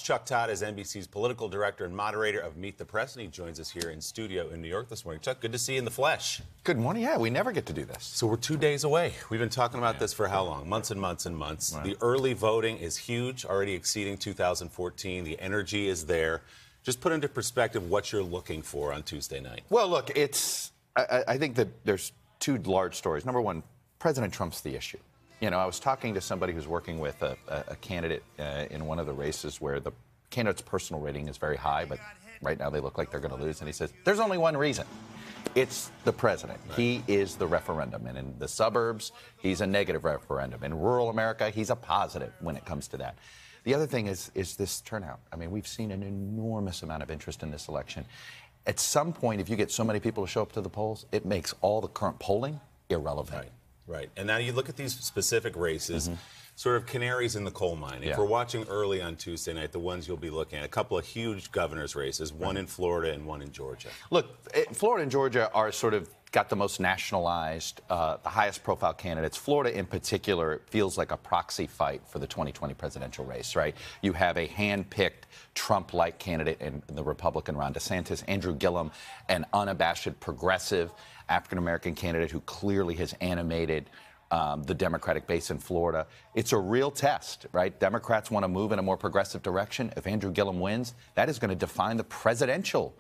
Chuck Todd is NBC's political director and moderator of Meet the Press, and he joins us here in studio in New York this morning. Chuck, good to see you in the flesh. Good morning. Yeah, we never get to do this. So we're 2 days away. We've been talking about this for how long? Months and months and months. Right. The early voting is huge, already exceeding 2014. The energy is there. Just put into perspective what you're looking for on Tuesday night. Well, look, I think that there's two large stories. Number one, President Trump's the issue. You know, I was talking to somebody who's working with a candidate in one of the races where the candidate's personal rating is very high, but right now they look like they're going to lose. And he says, there's only one reason. It's the president. Right. He is the referendum. And in the suburbs, he's a negative referendum. In rural America, he's a positive when it comes to that. The other thing is this turnout. I mean, we've seen an enormous amount of interest in this election. At some point, if you get so many people to show up to the polls, it makes all the current polling irrelevant. Right. Right. And now you look at these specific races, sort of canaries in the coal mine. If we're watching early on Tuesday night, the ones you'll be looking at, a couple of huge governor's races, one in Florida and one in Georgia. Look, Florida and Georgia are sort of got the most nationalized, the highest profile candidates. Florida in particular feels like a proxy fight for the 2020 presidential race, right? You have a hand-picked Trump-like candidate in the Republican Ron DeSantis, Andrew Gillum, an unabashed progressive African-American candidate who clearly has animated the Democratic base in Florida. It's a real test, right? Democrats want to move in a more progressive direction. If Andrew Gillum wins, that is going to define the presidential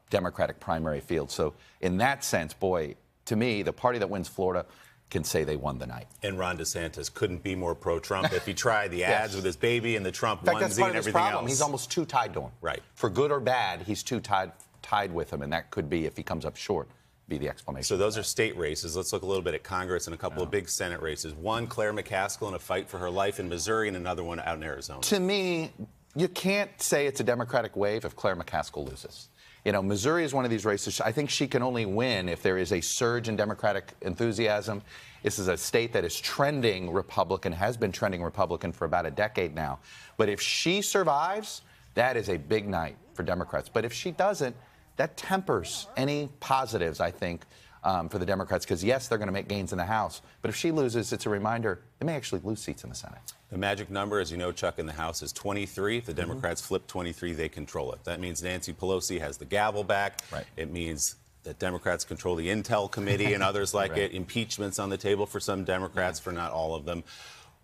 Democratic primary field. So in that sense, boy, to me, the party that wins Florida can say they won the night. And Ron DeSantis couldn't be more pro-Trump if he tried the ads with his baby and the Trump onesie and everything else. He's almost too tied to him. Right. For good or bad, he's too tied with him, and that could be, if he comes up short, be the explanation. So those are state races. Let's look a little bit at Congress and a couple of big Senate races. One, Claire McCaskill in a fight for her life in Missouri, and another one out in Arizona. To me, you can't say it's a Democratic wave if Claire McCaskill loses. You know, Missouri is one of these races. I think she can only win if there is a surge in Democratic enthusiasm. This is a state that is trending Republican, has been trending Republican for about a decade now. But if she survives, that is a big night for Democrats. But if she doesn't, that tempers any positives, I think, for the Democrats, because, yes, they're going to make gains in the House. But if she loses, it's a reminder they may actually lose seats in the Senate. The magic number, as you know, Chuck, in the House is 23. If the Democrats flip 23, they control it. That means Nancy Pelosi has the gavel back. Right. It means that Democrats control the Intel Committee and others like it. Impeachment's on the table for some Democrats, for not all of them.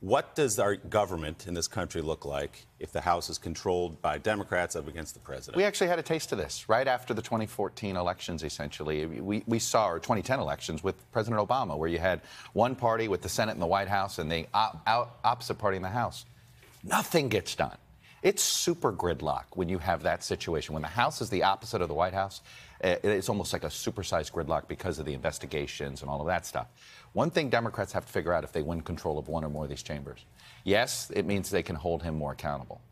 What does our government in this country look like if the House is controlled by Democrats up against the president? We actually had a taste of this right after the 2014 elections, essentially. We saw our 2010 elections with President Obama, where you had one party with the Senate and the White House and the opposite party in the House. Nothing gets done. It's super gridlock when you have that situation. When the House is the opposite of the White House, it's almost like a supersized gridlock because of the investigations and all of that stuff. One thing Democrats have to figure out if they win control of one or more of these chambers, yes, it means they can hold him more accountable.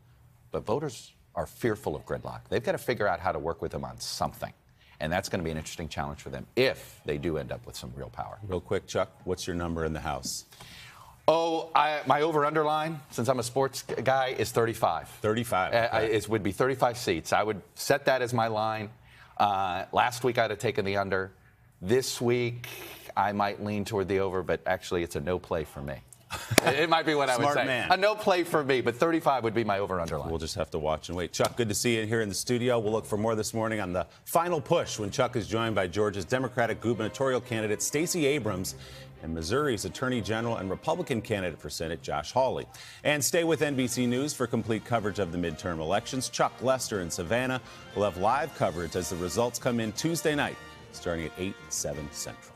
But voters are fearful of gridlock. They've got to figure out how to work with him on something. And that's going to be an interesting challenge for them if they do end up with some real power. Real quick, Chuck, what's your number in the House? Oh, my over-underline, since I'm a sports guy, is 35. 35. Okay. It would be 35 seats. I would set that as my line. Last week, I'd have taken the under. This week, I might lean toward the over, but actually, it's a no play for me. It might be what I would say. Smart man. A no play for me, but 35 would be my over-underline. We'll just have to watch and wait. Chuck, good to see you here in the studio. We'll look for more this morning on the final push when Chuck is joined by Georgia's Democratic gubernatorial candidate Stacey Abrams and Missouri's Attorney General and Republican candidate for Senate Josh Hawley. And stay with NBC News for complete coverage of the midterm elections. Chuck, Lester, and Savannah will have live coverage as the results come in Tuesday night, starting at 8, 7 Central.